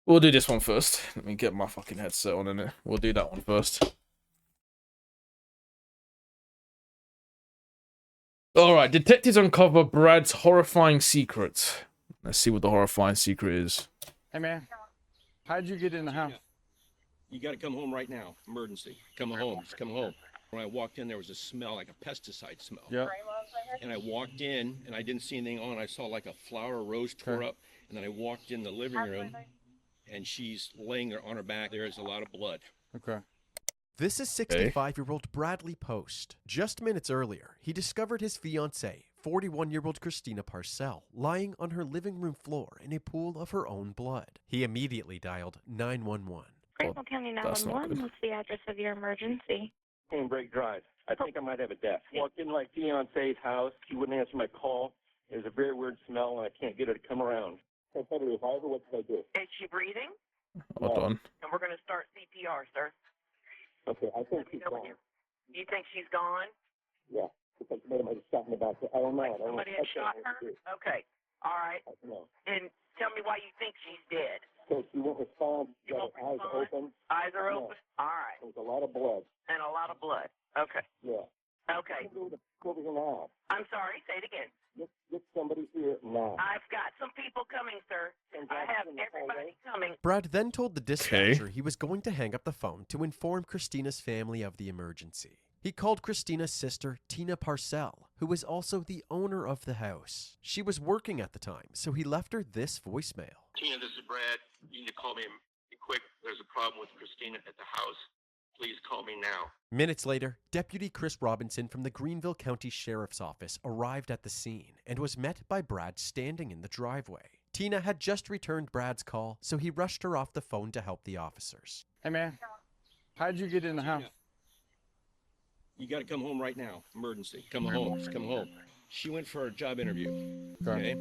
We'll do this one first. Let me get my fucking headset on in it. We'll do that one first. Alright, detectives uncover Brad's horrifying secret. Let's see what the horrifying secret is. Hey man, how'd you get in the house? You got to come home right now. Emergency. Come home. Just come home. When I walked in, there was a smell, like a pesticide smell. Yep. And I walked in, and I didn't see anything on. I saw like a flower rose tore up, and then I walked in the living room, and she's laying there on her back. There is a lot of blood. Okay. This is 65-year-old Bradley Post. Just minutes earlier, he discovered his fiancée, 41-year-old Christina Parcell, lying on her living room floor in a pool of her own blood. He immediately dialed 911. Greenville County 911, what's the address of your emergency? Break Drive. I think I might have a death. Walked in my fiance's house. She wouldn't answer my call. There's a very weird smell, and I can't get her to come around. I said to the advisor, what should I do? Is she breathing? Hold on. And we're going to start CPR, sir. Okay, I think she's You know, gone. you think she's gone? Yeah, because somebody might have shot in the back. I don't know. Like somebody has shot her? Okay. All right. No. And tell me why you think she's dead. So she won't respond. She won't Her eyes respond? open. Eyes are open? All right. There's a lot of blood. And a lot of blood. Okay. Yeah. Okay. Come over here now. I'm sorry. Say it again. Get somebody here now. I've got some people coming, sir. I have everybody coming. Brad then told the dispatcher he was going to hang up the phone to inform Christina's family of the emergency. He called Christina's sister, Tina Parcell, who was also the owner of the house. She was working at the time, so he left her this voicemail. Tina, this is Brad. You need to call me quick. There's a problem with Christina at the house. Please call me now. Minutes later, Deputy Chris Robinson from the Greenville County Sheriff's Office arrived at the scene and was met by Brad standing in the driveway. Tina had just returned Brad's call, so he rushed her off the phone to help the officers. Hey man, how'd you get in the house? You got to come home right now. Emergency. Come home. Just come home. She went for a job interview. Okay.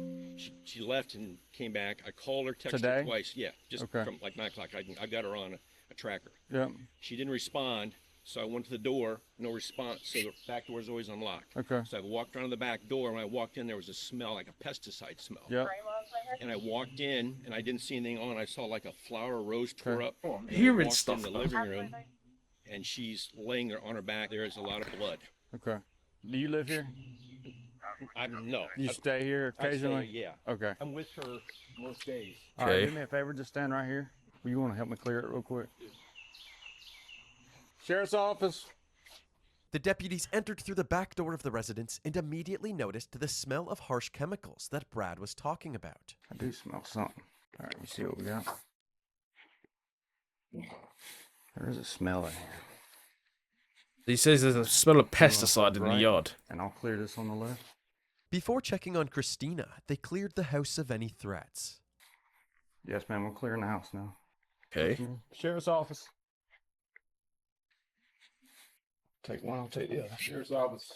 She left and came back. I called her, texted her twice. Yeah, just from like 9 o'clock. I got her on a tracker. Yeah. She didn't respond, so I went to the door. No response. So the back door is always unlocked. Okay. So I walked around the back door. When I walked in, there was a smell, like a pesticide smell. Yeah. And I walked in, and I didn't see anything on. I saw like a flower rose tore up. I'm hearing walked stuff. in the living room, and she's laying there on her back. There is a lot of blood. Okay. Do you live here? No. You stay here occasionally? Yeah. Okay. I'm with her most days. All right, do me a favor, just stand right here. Well, you want to help me clear it real quick? Sheriff's Office. The deputies entered through the back door of the residence and immediately noticed the smell of harsh chemicals that Brad was talking about. I do smell something. All right, you see what we got? There is a smell in here. He says there's a smell of pesticide in the yard. And I'll clear this on the left. Before checking on Christina, they cleared the house of any threats. Yes, ma'am, we're clearing the house now. Okay. Sheriff's Office. Take one, I'll take the other. Sheriff's Office.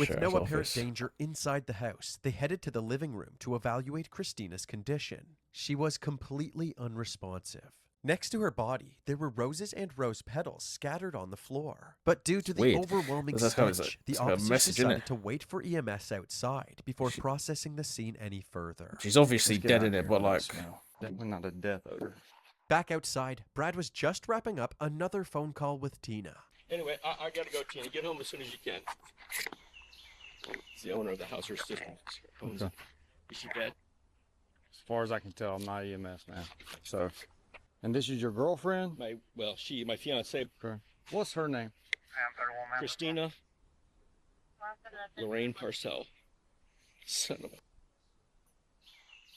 With no apparent danger inside the house, they headed to the living room to evaluate Christina's condition. She was completely unresponsive. Next to her body, there were roses and rose petals scattered on the floor. But due to the overwhelming stench, the officers decided to wait for EMS outside before processing the scene any further. She's obviously dead in it, but like... Definitely not a death odor. Back outside, Brad was just wrapping up another phone call with Tina. Anyway, I gotta go, Tina. Get home as soon as you can. It's the owner of the house, her sister. Okay. Is she dead? As far as I can tell, I'm not EMS, man. So, and this is your girlfriend? My fiance. Okay. What's her name? Christina Lorraine Parcell. Son of a...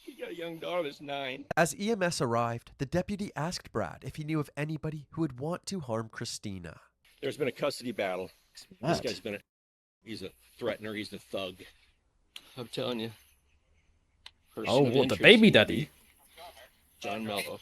You got a young daughter that's 9. As EMS arrived, the deputy asked Brad if he knew of anybody who would want to harm Christina. There's been a custody battle. This guy's been he's a threatener, he's the thug. I'm telling you. Oh, what, the baby daddy? John Mello.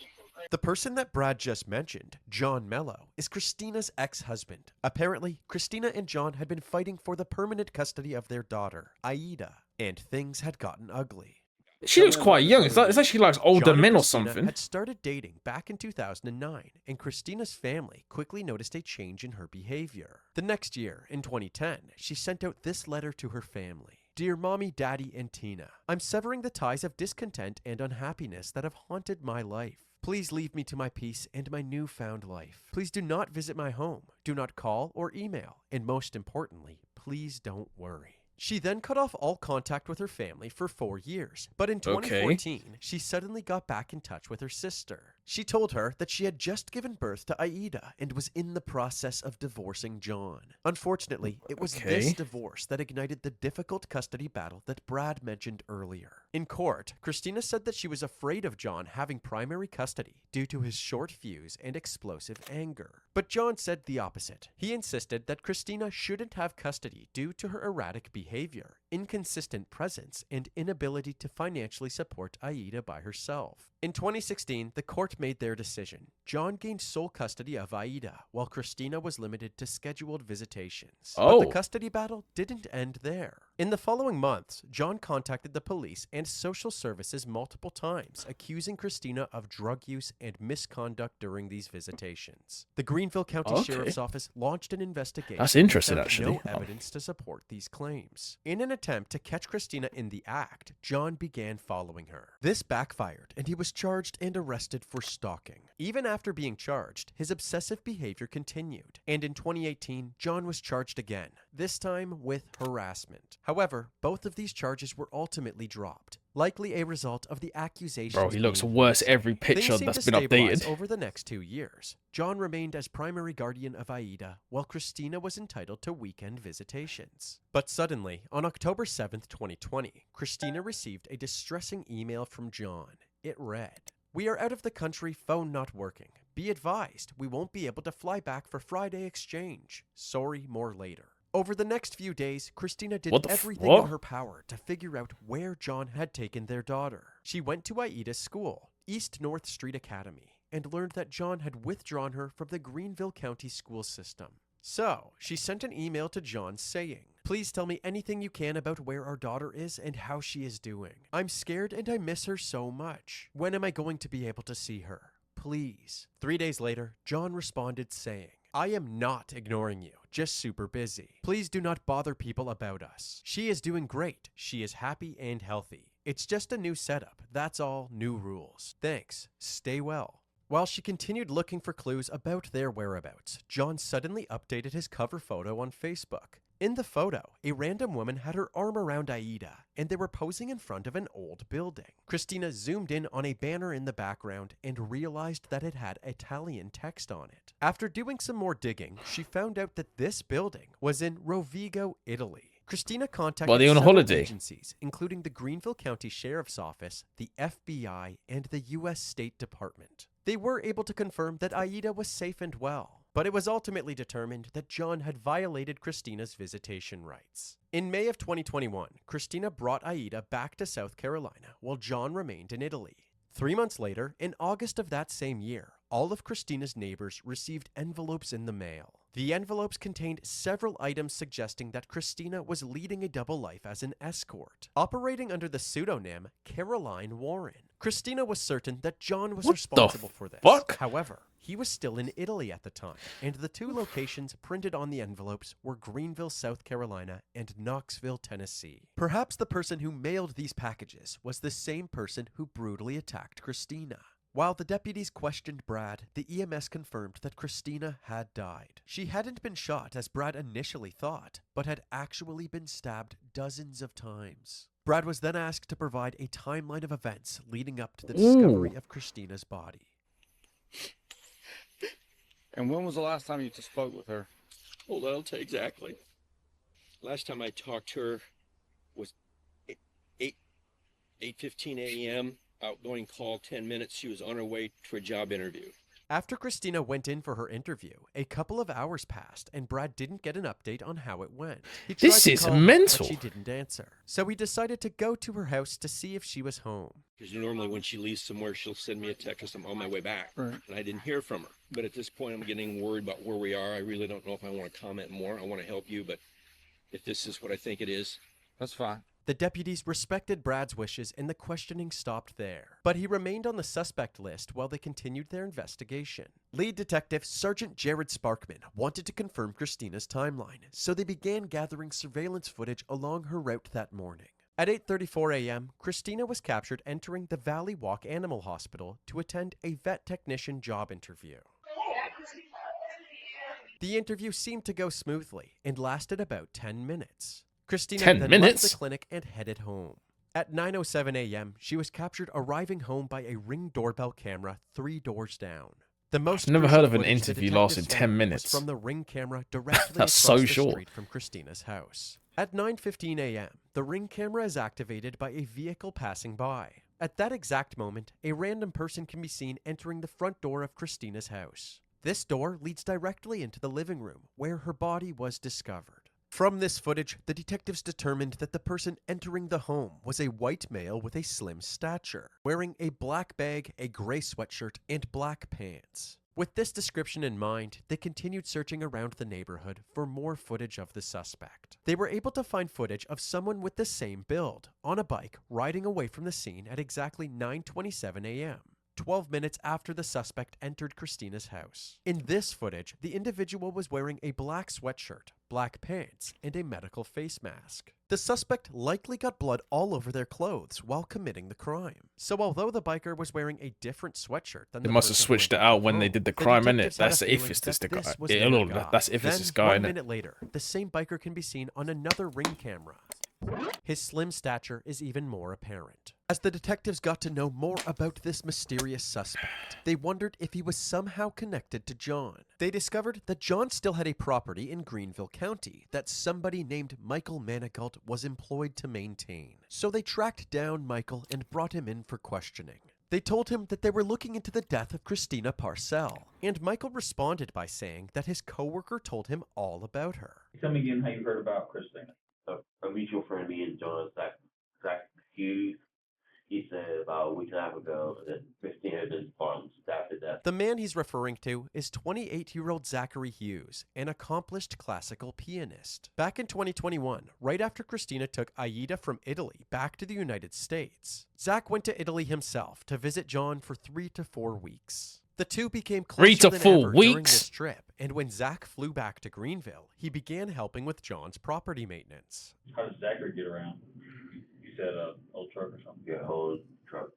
The person that Brad just mentioned, John Mello, is Christina's ex-husband. Apparently, Christina and John had been fighting for the permanent custody of their daughter, Aida, and things had gotten ugly. She looks quite young. It's like she likes older men or something. Had started dating back in 2009, and Christina's family quickly noticed a change in her behavior. The next year, in 2010, she sent out this letter to her family. Dear Mommy, Daddy, and Tina, I'm severing the ties of discontent and unhappiness that have haunted my life. Please leave me to my peace and my newfound life. Please do not visit my home. Do not call or email. And most importantly, please don't worry. She then cut off all contact with her family for 4 years, but in 2014, she suddenly got back in touch with her sister. She told her that she had just given birth to Aida and was in the process of divorcing John. Unfortunately, it was this divorce that ignited the difficult custody battle that Brad mentioned earlier. In court, Christina said that she was afraid of John having primary custody due to his short fuse and explosive anger. But John said the opposite. He insisted that Christina shouldn't have custody due to her erratic behavior, inconsistent presence, and inability to financially support Aida by herself. In 2016, the court made their decision. John gained sole custody of Aida, while Christina was limited to scheduled visitations. But the custody battle didn't end there. In the following months, John contacted the police and social services multiple times, accusing Christina of drug use and misconduct during these visitations. The Greenville County Sheriff's Office launched an investigation. That's interesting, and found actually. no evidence to support these claims. In an attempt to catch Christina in the act, John began following her. This backfired, and he was charged and arrested for stalking. Even after being charged, his obsessive behavior continued, and in 2018, John was charged again, this time with harassment. However, both of these charges were ultimately dropped, likely a result of the accusations. Bro, he looks being worse hearsay. every picture Things that's seemed been to stabilize updated. over the next 2 years. John remained as primary guardian of Aida, while Christina was entitled to weekend visitations. But suddenly, on October 7th, 2020, Christina received a distressing email from John. It read, "We are out of the country, phone not working. Be advised, we won't be able to fly back for Friday exchange. Sorry, more later." Over the next few days, Christina did everything in her power to figure out where John had taken their daughter. She went to Aida's school, East North Street Academy, and learned that John had withdrawn her from the Greenville County school system. So, she sent an email to John saying, "Please tell me anything you can about where our daughter is and how she is doing. I'm scared and I miss her so much. When am I going to be able to see her? Please." 3 days later, John responded saying, "I am not ignoring you, just super busy. Please do not bother people about us. She is doing great. She is happy and healthy. It's just a new setup. That's all, new rules. Thanks. Stay well." While she continued looking for clues about their whereabouts, John suddenly updated his cover photo on Facebook. In the photo, a random woman had her arm around Aida, and they were posing in front of an old building. Christina zoomed in on a banner in the background and realized that it had Italian text on it. After doing some more digging, she found out that this building was in Rovigo, Italy. Christina contacted several agencies, including the Greenville County Sheriff's Office, the FBI, and the U.S. State Department. They were able to confirm that Aida was safe and well, but it was ultimately determined that John had violated Christina's visitation rights. In May of 2021, Christina brought Aida back to South Carolina while John remained in Italy. 3 months later, in August of that same year, all of Christina's neighbors received envelopes in the mail. The envelopes contained several items suggesting that Christina was leading a double life as an escort, operating under the pseudonym Caroline Warren. Christina was certain that John was responsible for this. However, he was still in Italy at the time, and the two locations printed on the envelopes were Greenville, South Carolina, and Knoxville, Tennessee. Perhaps the person who mailed these packages was the same person who brutally attacked Christina. While the deputies questioned Brad, the EMS confirmed that Christina had died. She hadn't been shot as Brad initially thought, but had actually been stabbed dozens of times. Brad was then asked to provide a timeline of events leading up to the discovery of Christina's body. And when was the last time you just spoke with her? Hold on, I'll tell you exactly. Last time I talked to her was 8:15 a.m. Outgoing call, 10 minutes. She was on her way to a job interview. After Christina went in for her interview, a couple of hours passed and Brad didn't get an update on how it went. He tried This to is call her, mental. but she didn't answer. So he decided to go to her house to see if she was home. Because normally when she leaves somewhere, she'll send me a text, I'm on my way back. Right. And I didn't hear from her. But at this point, I'm getting worried about where we are. I really don't know if I want to comment more. I want to help you, but if this is what I think it is. That's fine. The deputies respected Brad's wishes and the questioning stopped there. But he remained on the suspect list while they continued their investigation. Lead detective Sergeant Jared Sparkman wanted to confirm Christina's timeline, so they began gathering surveillance footage along her route that morning. At 8:34 a.m., Christina was captured entering the Valley Walk Animal Hospital to attend a vet technician job interview. The interview seemed to go smoothly and lasted about 10 minutes. Christina then left the clinic and headed home. At 9:07 a.m., she was captured arriving home by a Ring doorbell camera 3 doors down. The most I've never heard of an interview lasting 10 minutes. Was from the Ring camera directly That's across so the short. street from Christina's house. At 9:15 a.m., the Ring camera is activated by a vehicle passing by. At that exact moment, a random person can be seen entering the front door of Christina's house. This door leads directly into the living room, where her body was discovered. From this footage, the detectives determined that the person entering the home was a white male with a slim stature, wearing a black bag, a gray sweatshirt, and black pants. With this description in mind, they continued searching around the neighborhood for more footage of the suspect. They were able to find footage of someone with the same build, on a bike, riding away from the scene at exactly 9:27 a.m. 12 minutes after the suspect entered Christina's house. In this footage, the individual was wearing a black sweatshirt, black pants, and a medical face mask. The suspect likely got blood all over their clothes while committing the crime. So although the biker was wearing a different sweatshirt than They must have switched it out when they did the crime, innit? That's if it's this the guy. That's if it's this guy, 1 innit? minute later, the same biker can be seen on another Ring camera. His slim stature is even more apparent. As the detectives got to know more about this mysterious suspect, they wondered if he was somehow connected to John. They discovered that John still had a property in Greenville County that somebody named Michael Manigault was employed to maintain. So they tracked down Michael and brought him in for questioning. They told him that they were looking into the death of Christina Parcell, and Michael responded by saying that his coworker told him all about her. Tell me again how you heard about Christina. A mutual friend of me and John, Zach Hughes, he said about a week and a half ago that Christina had been stabbed to death. The man he's referring to is 28-year-old Zachary Hughes, an accomplished classical pianist. Back in 2021, right after Christina took Aida from Italy back to the United States, Zach went to Italy himself to visit John for 3 to 4 weeks. The two became closer than ever during this trip, and when Zach flew back to Greenville, he began helping with John's property maintenance. How does Zachary get around? You said old truck or something? Yeah, old truck.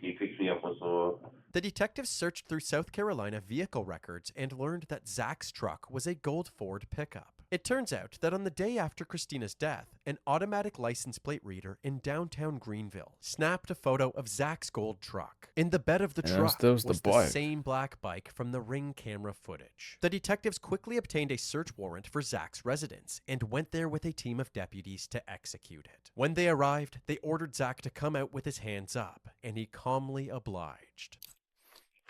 He picked me up on some. The detectives searched through South Carolina vehicle records and learned that Zach's truck was a gold Ford pickup. It turns out that on the day after Christina's death, an automatic license plate reader in downtown Greenville snapped a photo of Zach's gold truck. In the bed of the truck was the same black bike from the Ring camera footage. The detectives quickly obtained a search warrant for Zach's residence and went there with a team of deputies to execute it. When they arrived, they ordered Zach to come out with his hands up, and he calmly obliged.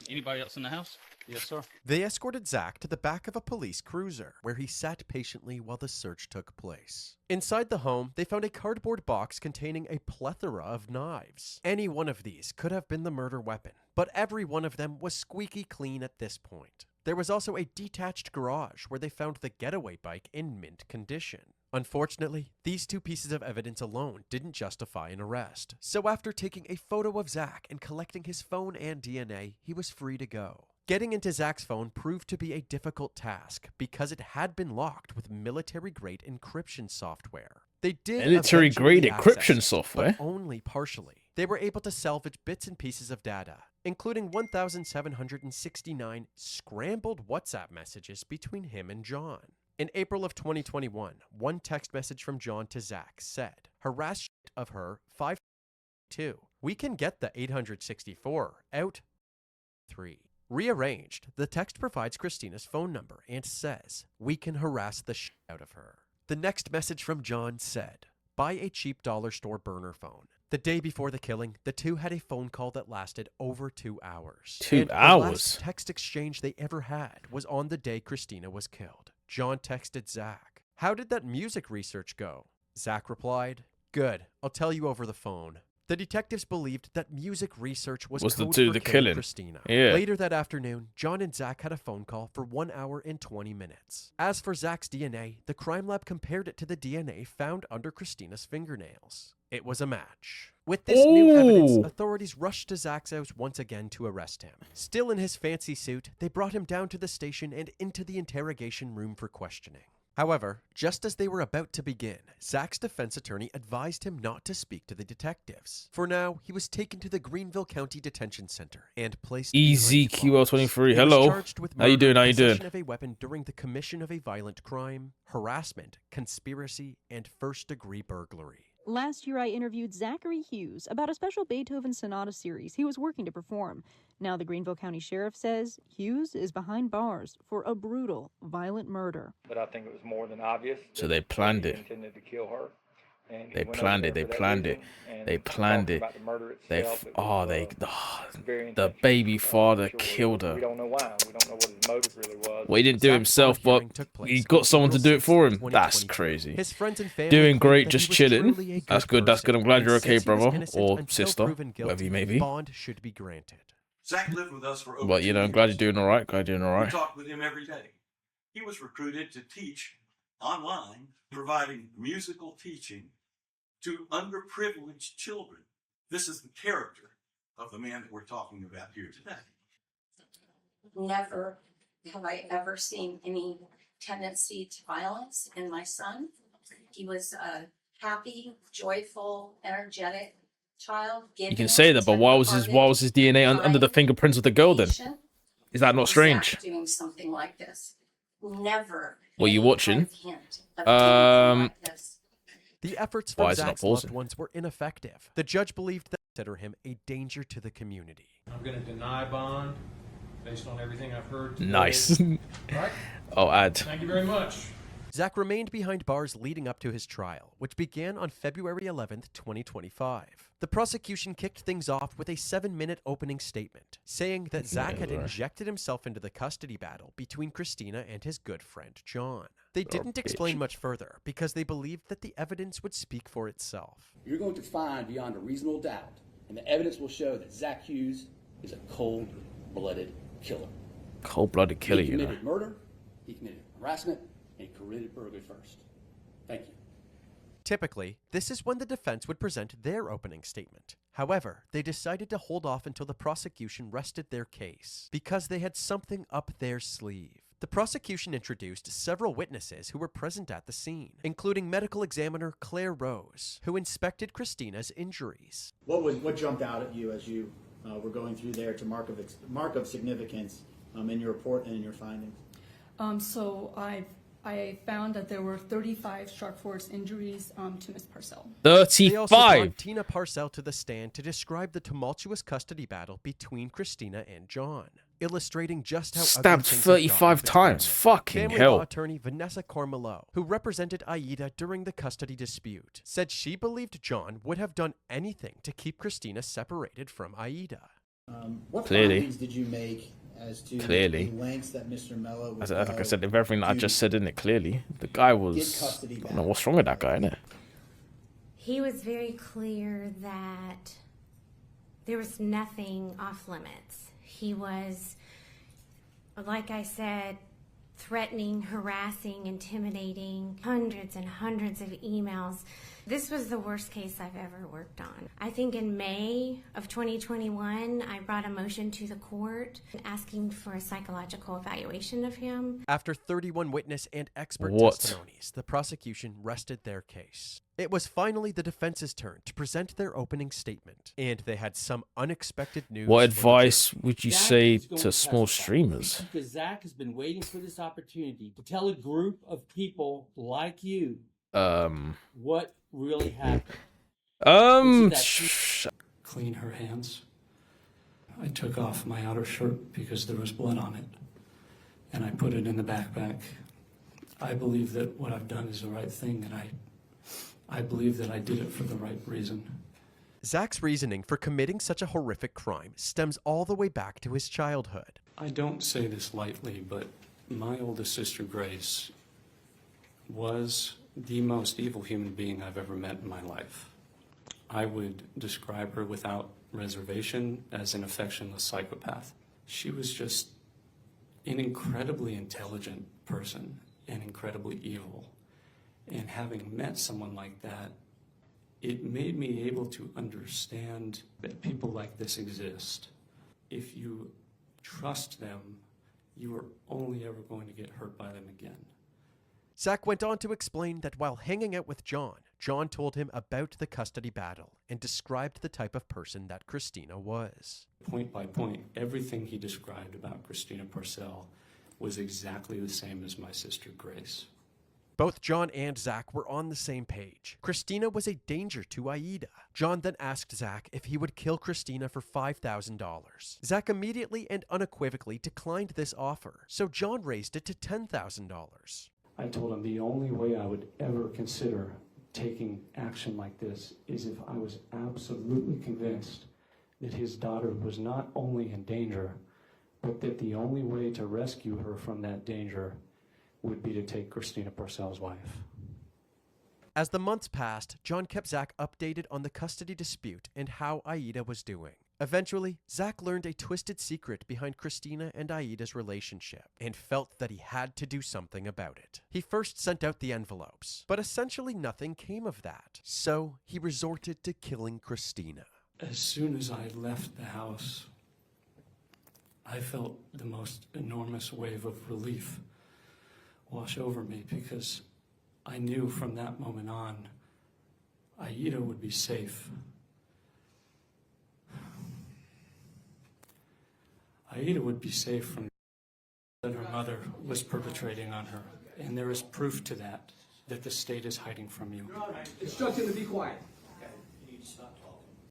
Anybody else in the house? Yes, sir. They escorted Zach to the back of a police cruiser, where he sat patiently while the search took place. Inside the home, they found a cardboard box containing a plethora of knives. Any one of these could have been the murder weapon, but every one of them was squeaky clean at this point. There was also a detached garage where they found the getaway bike in mint condition. Unfortunately, these 2 pieces of evidence alone didn't justify an arrest. So after taking a photo of Zach and collecting his phone and DNA, he was free to go. Getting into Zach's phone proved to be a difficult task because it had been locked with military-grade encryption software. They did military-grade encryption software, but only partially. They were able to salvage bits and pieces of data, including 1,769 scrambled WhatsApp messages between him and John. In April of 2021, one text message from John to Zach said, "Harass shit of her 5-2. We can get the 864 out 3." Rearranged, the text provides Christina's phone number and says, "We can harass the shit out of her." The next message from John said, "Buy a cheap dollar store burner phone." The day before the killing, the two had a phone call that lasted over 2 hours. 2 hours? The last text exchange they ever had was on the day Christina was killed. John texted Zach, "How did that music research go?" Zach replied, "Good, I'll tell you over the phone." The detectives believed that music research was the code for the killing killing. Christina. Yeah. Later that afternoon, John and Zach had a phone call for 1 hour and 20 minutes. As for Zach's DNA, the crime lab compared it to the DNA found under Christina's fingernails. It was a match. With this new evidence, authorities rushed to Zach's house once again to arrest him. Still in his fancy suit, they brought him down to the station and into the interrogation room for questioning. However, just as they were about to begin, Zach's defense attorney advised him not to speak to the detectives. For now, he was taken to the Greenville County Detention Center and placed EZQL23. Hello. How you doing? How you doing? Possession of a weapon during the commission of a violent crime, harassment, conspiracy, and first-degree burglary. Last year, I interviewed Zachary Hughes about a special Beethoven Sonata series he was working to perform. Now the Greenville County Sheriff says Hughes is behind bars for a brutal, violent murder. But I think it was more than obvious. So they planned it. Intended to kill her. And they planned it. They planned it. They planned it. The baby father killed her. We don't know why. We don't know what his motive really was. Well, he didn't do it himself, but he got someone to do it for him. That's crazy. His friends and family doing great, just chilling. That's good. That's good. I'm glad you're okay, brother or sister, whatever you may be. Bond should be granted. Zach lived with us for over But 2 years. I'm glad you're doing all right. Glad you're doing all right. We talked with him every day. He was recruited to teach online, providing musical teaching to underprivileged children. This is the character of the man that we're talking about here today. Never have I ever seen any tendency to violence in my son. He was a happy, joyful, energetic child. You can say that, but why was his DNA under the fingerprints of the girl then? Is that not strange? Doing something like this. Never. What are you watching? The efforts from Zach's loved ones were ineffective. The judge believed that consider him a danger to the community. I'm going to deny bond based on everything I've heard today. Nice. Right? Oh, ad. Thank you very much. Zach remained behind bars leading up to his trial, which began on February 11th, 2025. The prosecution kicked things off with a 7-minute opening statement, saying that Zach had injected himself into the custody battle between Christina and his good friend John. They didn't explain much further because they believed that the evidence would speak for itself. You're going to find beyond a reasonable doubt, and the evidence will show that Zach Hughes is a cold-blooded killer. Cold-blooded killer, He you know. committed murder, he committed harassment, and he committed burglary first. Thank you. Typically, this is when the defense would present their opening statement. However, they decided to hold off until the prosecution rested their case, because they had something up their sleeve. The prosecution introduced several witnesses who were present at the scene, including medical examiner Claire Rose, who inspected Christina's injuries. What jumped out at you as you were going through there to mark of significance in your report and in your findings? So I found that there were 35 sharp force injuries to Ms. Parcell. 35. They also brought Tina Parcell to the stand to describe the tumultuous custody battle between Christina and John, illustrating just how stabbed 35 times. Fucking Family hell. law attorney Vanessa Cormelo, who represented Aida during the custody dispute, said she believed John would have done anything to keep Christina separated from Aida. What Clearly. findings did you make as to Clearly. the lengths that Mr. Mello would Like I said, go everything that I just said, in it clearly. The guy was. I don't know what's wrong with that guy, innit? He was very clear that there was nothing off limits. He was, like I said, threatening, harassing, intimidating, hundreds and hundreds of emails. This was the worst case I've ever worked on. I think in May of 2021, I brought a motion to the court asking for a psychological evaluation of him. After 31 witness and expert What? testimonies, the prosecution rested their case. It was finally the defense's turn to present their opening statement, and they had some unexpected news. What for the advice jury. would you say to small streamers? Because Zach has been waiting for this opportunity to tell a group of people like you what really happened. Clean her hands. I took off my outer shirt because there was blood on it, and I put it in the backpack. I believe that what I've done is the right thing, and I believe that I did it for the right reason. Zach's reasoning for committing such a horrific crime stems all the way back to his childhood. I don't say this lightly, but my oldest sister, Grace, was the most evil human being I've ever met in my life. I would describe her without reservation as an affectionless psychopath. She was just an incredibly intelligent person and incredibly evil. And having met someone like that, it made me able to understand that people like this exist. If you trust them, you are only ever going to get hurt by them again. Zach went on to explain that while hanging out with John, John told him about the custody battle and described the type of person that Christina was. Point by point, everything he described about Christina Parcell was exactly the same as my sister Grace. Both John and Zach were on the same page. Christina was a danger to Aida. John then asked Zach if he would kill Christina for $5,000. Zach immediately and unequivocally declined this offer, so John raised it to $10,000. I told him the only way I would ever consider taking action like this is if I was absolutely convinced that his daughter was not only in danger, but that the only way to rescue her from that danger would be to take Christina Parcell's life. As the months passed, John kept Zach updated on the custody dispute and how Aida was doing. Eventually, Zach learned a twisted secret behind Christina and Aida's relationship and felt that he had to do something about it. He first sent out the envelopes, but essentially nothing came of that. So he resorted to killing Christina. As soon as I left the house, I felt the most enormous wave of relief wash over me because I knew from that moment on, Aida would be safe. Aida would be safe from that her mother was perpetrating on her. And there is proof to that the state is hiding from you. Instruct him to be quiet.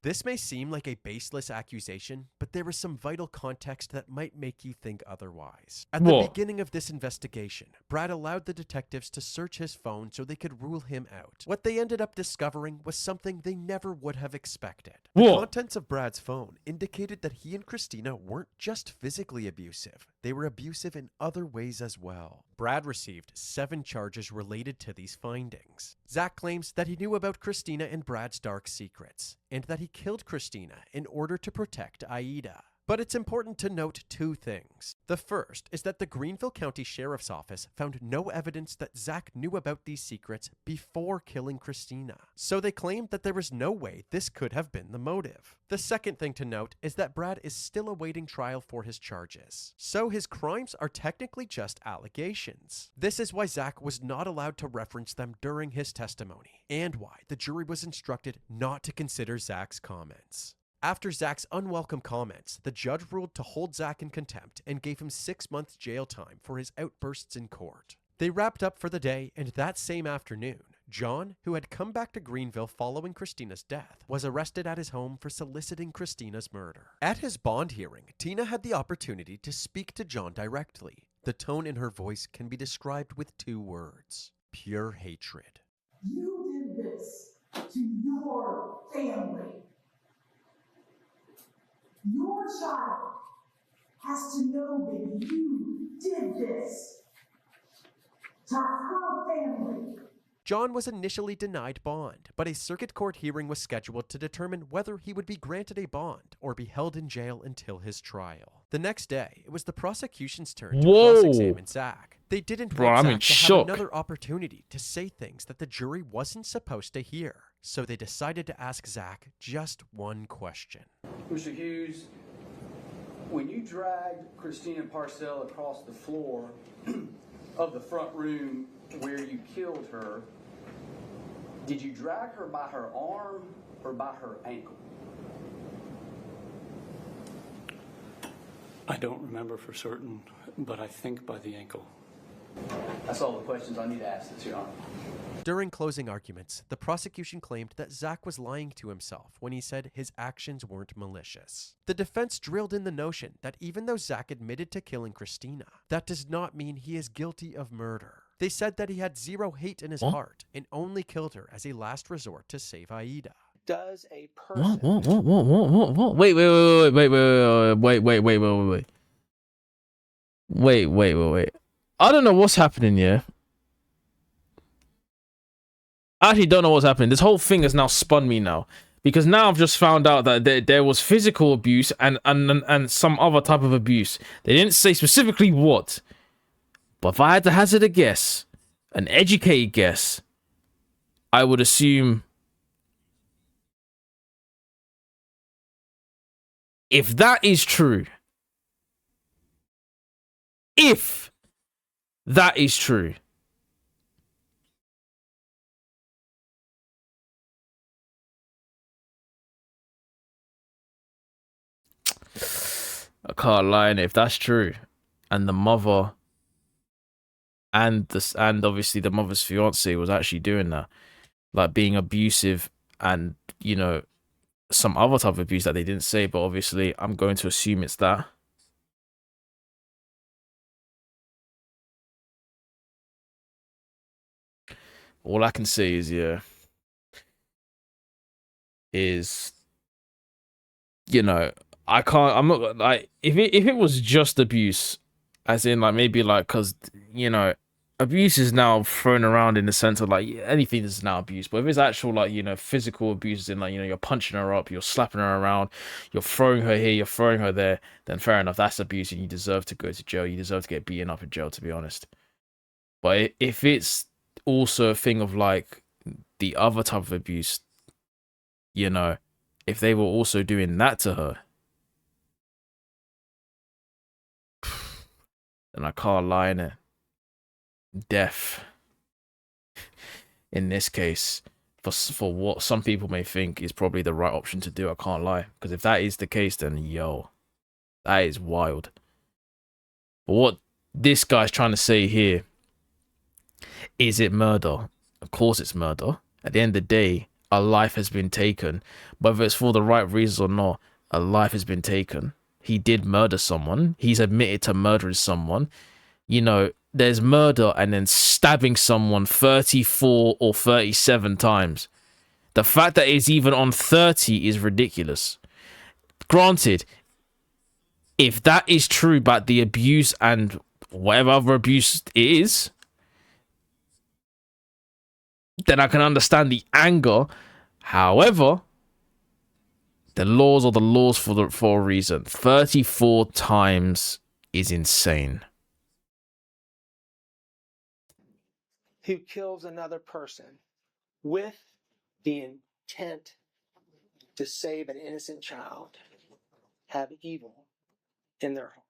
This may seem like a baseless accusation, but there is some vital context that might make you think otherwise. At the beginning of this investigation, Brad allowed the detectives to search his phone so they could rule him out. What they ended up discovering was something they never would have expected. The contents of Brad's phone indicated that he and Christina weren't just physically abusive, they were abusive in other ways as well. Brad received 7 charges related to these findings. Zach claims that he knew about Christina and Brad's dark secrets, and that he killed Christina in order to protect Aida. But it's important to note 2 things. The first is that the Greenville County Sheriff's Office found no evidence that Zach knew about these secrets before killing Christina, so they claimed that there was no way this could have been the motive. The second thing to note is that Brad is still awaiting trial for his charges, so his crimes are technically just allegations. This is why Zach was not allowed to reference them during his testimony, and why the jury was instructed not to consider Zach's comments. After Zach's unwelcome comments, the judge ruled to hold Zach in contempt and gave him 6 months jail time for his outbursts in court. They wrapped up for the day, and that same afternoon, John, who had come back to Greenville following Christina's death, was arrested at his home for soliciting Christina's murder. At his bond hearing, Tina had the opportunity to speak to John directly. The tone in her voice can be described with 2 words: pure hatred. You did this to your family. Your child has to know that you did this to her family. John was initially denied bond, but a circuit court hearing was scheduled to determine whether he would be granted a bond or be held in jail until his trial. The next day, it was the prosecution's turn to cross-examine Zach. They didn't want Zach to have another opportunity to say things that the jury wasn't supposed to hear, so they decided to ask Zach just one question. Mr. Hughes, when you dragged Christina Parcell across the floor of the front room where you killed her, did you drag her by her arm or by her ankle? I don't remember for certain, but I think by the ankle. That's all the questions I need to ask this, Your Honor. During closing arguments, the prosecution claimed that Zach was lying to himself when he said his actions weren't malicious. The defense drilled in the notion that even though Zach admitted to killing Christina, that does not mean he is guilty of murder. They said that he had zero hate in his heart and only killed her as a last resort to save Aida. Does a person... What? Wait. I don't know what's happening here. I actually don't know what's happening. This whole thing has now spun me now. Because now I've just found out that there was physical abuse and some other type of abuse. They didn't say specifically what. But if I had to hazard a guess, an educated guess, I would assume if that is true, if that is true, I can't lie, and if that's true, and the mother and obviously the mother's fiance was actually doing that, like being abusive and, you know, some other type of abuse that they didn't say, but obviously I'm going to assume it's that. All I can say is, yeah, you know, I'm not like, if it was just abuse, as in like maybe like, because, you know, abuse is now thrown around in the sense of like anything is now abuse, but if it's actual like, you know, physical abuse, in like, you know, you're punching her up, you're slapping her around, you're throwing her here, you're throwing her there, then fair enough, that's abuse and you deserve to go to jail, you deserve to get beaten up in jail, to be honest. But if it's also a thing of like the other type of abuse, you know, if they were also doing that to her, then I can't lie, in it. Death. In this case, for what some people may think is probably the right option to do, I can't lie. Because if that is the case, then yo, that is wild. But what this guy's trying to say here, is it murder? Of course it's murder. At the end of the day, a life has been taken. Whether it's for the right reasons or not, a life has been taken. He did murder someone. He's admitted to murdering someone. You know, there's murder and then stabbing someone 34 or 37 times. The fact that it's even on 30 is ridiculous. Granted, if that is true about the abuse and whatever other abuse it is, then I can understand the anger. However, the laws are the laws for a reason. 34 times is insane. Who kills another person with the intent to save an innocent child have evil in their heart.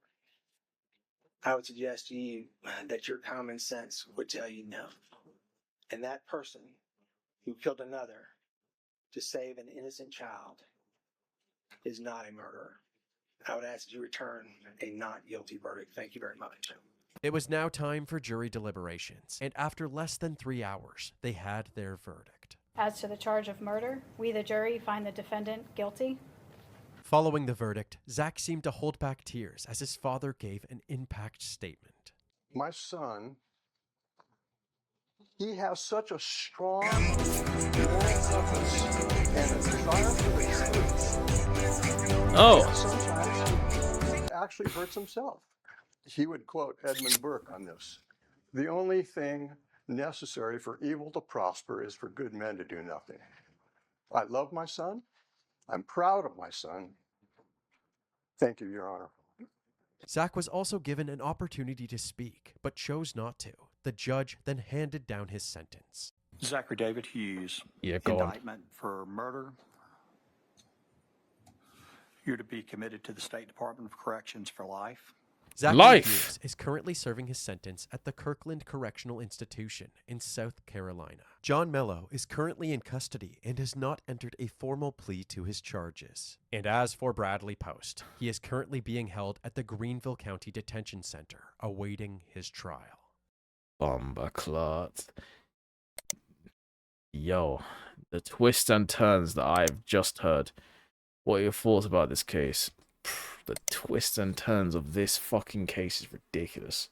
I would suggest to you that your common sense would tell you no. And that person who killed another to save an innocent child is not a murderer. I would ask that you return a not guilty verdict. Thank you very much. It was now time for jury deliberations, and after less than 3 hours, they had their verdict. As to the charge of murder, we, the jury, find the defendant guilty. Following the verdict, Zach seemed to hold back tears as his father gave an impact statement. My son, he has such a strong moral compass and a desire for the truth. Oh. Sometimes he actually hurts himself. He would quote Edmund Burke on this. The only thing necessary for evil to prosper is for good men to do nothing. I love my son. I'm proud of my son. Thank you, Your Honor. Zach was also given an opportunity to speak, but chose not to. The judge then handed down his sentence. Zachary David Hughes. Yeah, go on. Indictment for murder. You're to be committed to the State Department of Corrections for life. Zachary Hughes is currently serving his sentence at the Kirkland Correctional Institution in South Carolina. John Mello is currently in custody and has not entered a formal plea to his charges. And as for Bradley Post, he is currently being held at the Greenville County Detention Center, awaiting his trial. Bombaclot. Yo, the twists and turns that I've just heard. What are your thoughts about this case? The twists and turns of this fucking case is ridiculous.